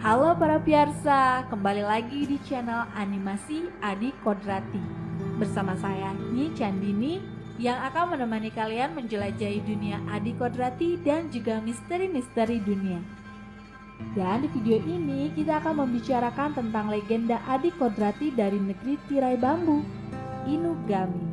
Halo para piarsa, kembali lagi di channel animasi Adi Kodrati. Bersama saya Nyi Candini yang akan menemani kalian menjelajahi dunia Adi Kodrati dan juga misteri-misteri dunia. Dan di video ini kita akan membicarakan tentang legenda Adi Kodrati dari negeri tirai bambu, Inugami.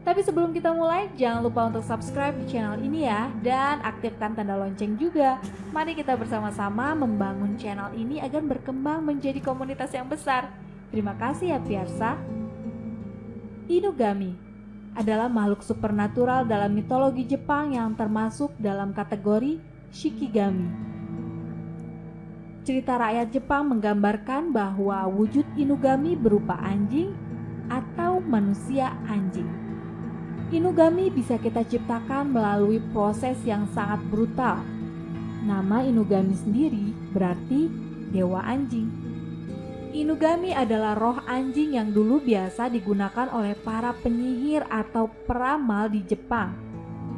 Tapi sebelum kita mulai, jangan lupa untuk subscribe di channel ini ya, dan aktifkan tanda lonceng juga. Mari kita bersama-sama membangun channel ini agar berkembang menjadi komunitas yang besar. Terima kasih ya piarsa. Inugami adalah makhluk supernatural dalam mitologi Jepang yang termasuk dalam kategori Shikigami. Cerita rakyat Jepang menggambarkan bahwa wujud Inugami berupa anjing atau manusia anjing. Inugami bisa kita ciptakan melalui proses yang sangat brutal. Nama Inugami sendiri berarti dewa anjing. Inugami adalah roh anjing yang dulu biasa digunakan oleh para penyihir atau peramal di Jepang.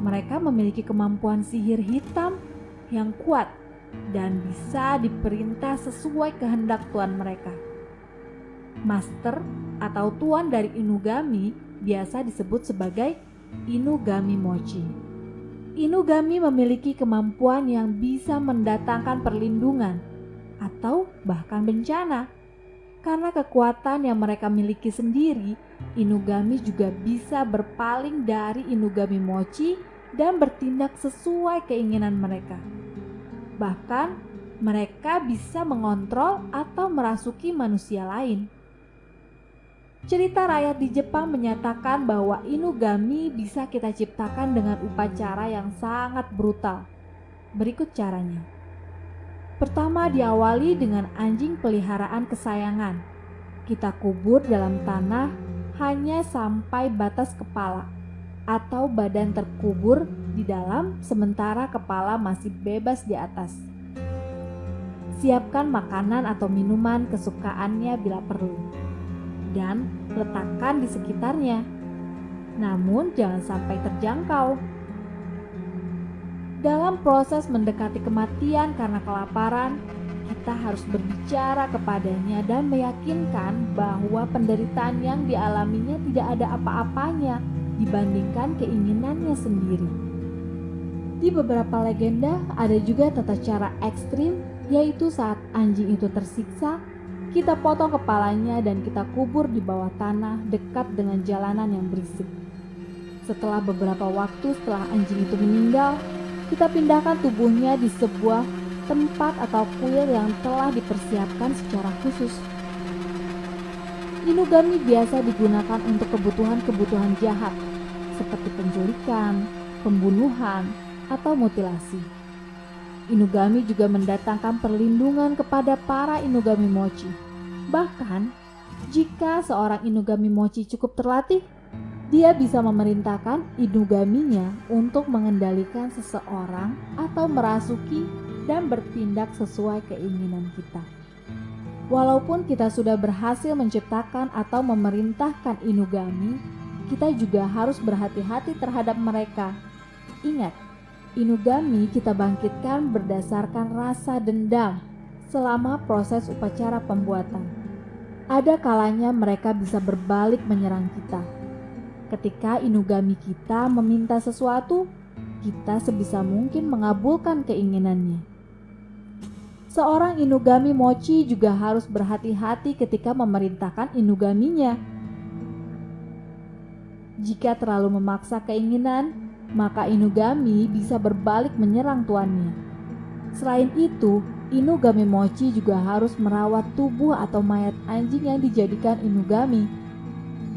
Mereka memiliki kemampuan sihir hitam yang kuat dan bisa diperintah sesuai kehendak tuan mereka. Master atau tuan dari Inugami biasa disebut sebagai Inugami Mochi. Inugami memiliki kemampuan yang bisa mendatangkan perlindungan atau bahkan bencana. Karena kekuatan yang mereka miliki sendiri, Inugami juga bisa berpaling dari Inugami Mochi dan bertindak sesuai keinginan mereka. Bahkan mereka bisa mengontrol atau merasuki manusia lain. Cerita rakyat di Jepang menyatakan bahwa Inugami bisa kita ciptakan dengan upacara yang sangat brutal. Berikut caranya. Pertama, diawali dengan anjing peliharaan kesayangan. Kita kubur dalam tanah hanya sampai batas kepala atau badan terkubur di dalam sementara kepala masih bebas di atas. Siapkan makanan atau minuman kesukaannya bila perlu dan letakkan di sekitarnya. Namun jangan sampai terjangkau. Dalam proses mendekati kematian karena kelaparan, kita harus berbicara kepadanya dan meyakinkan bahwa penderitaan yang dialaminya tidak ada apa-apanya dibandingkan keinginannya sendiri. Di beberapa legenda ada juga tata cara ekstrim, yaitu saat anjing itu tersiksa, kita potong kepalanya dan kita kubur di bawah tanah dekat dengan jalanan yang berisik. Setelah beberapa waktu setelah anjing itu meninggal, kita pindahkan tubuhnya di sebuah tempat atau kuil yang telah dipersiapkan secara khusus. Inugami biasa digunakan untuk kebutuhan-kebutuhan jahat seperti penculikan, pembunuhan, atau mutilasi. Inugami juga mendatangkan perlindungan kepada para Inugami Mochi. Bahkan, jika seorang Inugami Mochi cukup terlatih, dia bisa memerintahkan Inugaminya untuk mengendalikan seseorang atau merasuki dan bertindak sesuai keinginan kita. Walaupun kita sudah berhasil menciptakan atau memerintahkan Inugami, kita juga harus berhati-hati terhadap mereka. Ingat, Inugami kita bangkitkan berdasarkan rasa dendam selama proses upacara pembuatan. Ada kalanya mereka bisa berbalik menyerang kita. Ketika Inugami kita meminta sesuatu, kita sebisa mungkin mengabulkan keinginannya. Seorang Inugami Mochi juga harus berhati-hati ketika memerintahkan Inugaminya. Jika terlalu memaksa keinginan, maka Inugami bisa berbalik menyerang tuannya. Selain itu, Inugami Mochi juga harus merawat tubuh atau mayat anjing yang dijadikan Inugami.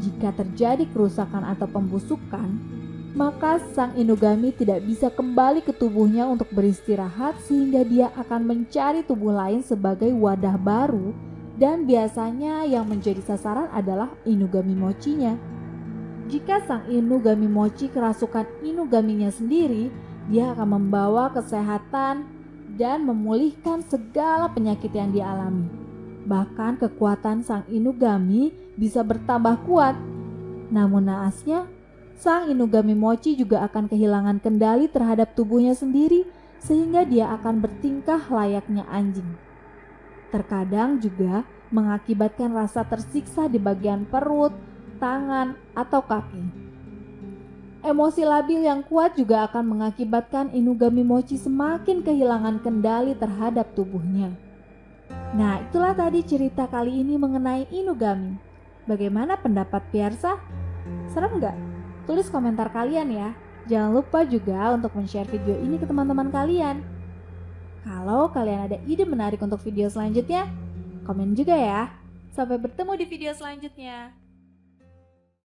Jika terjadi kerusakan atau pembusukan, maka sang Inugami tidak bisa kembali ke tubuhnya untuk beristirahat sehingga dia akan mencari tubuh lain sebagai wadah baru dan biasanya yang menjadi sasaran adalah Inugami Mochinya. Jika sang Inugami Mochi kerasukan Inugaminya sendiri, dia akan membawa kesehatan dan memulihkan segala penyakit yang dialami. Bahkan kekuatan sang Inugami bisa bertambah kuat. Namun naasnya, sang Inugami Mochi juga akan kehilangan kendali terhadap tubuhnya sendiri sehingga dia akan bertingkah layaknya anjing. Terkadang juga mengakibatkan rasa tersiksa di bagian perut, tangan, atau kaki. Emosi labil yang kuat juga akan mengakibatkan Inugami Mochi semakin kehilangan kendali terhadap tubuhnya. Nah, itulah tadi cerita kali ini mengenai Inugami. Bagaimana pendapat Piarsa? Serem nggak? Tulis komentar kalian ya. Jangan lupa juga untuk men-share video ini ke teman-teman kalian. Kalau kalian ada ide menarik untuk video selanjutnya, komen juga ya. Sampai bertemu di video selanjutnya.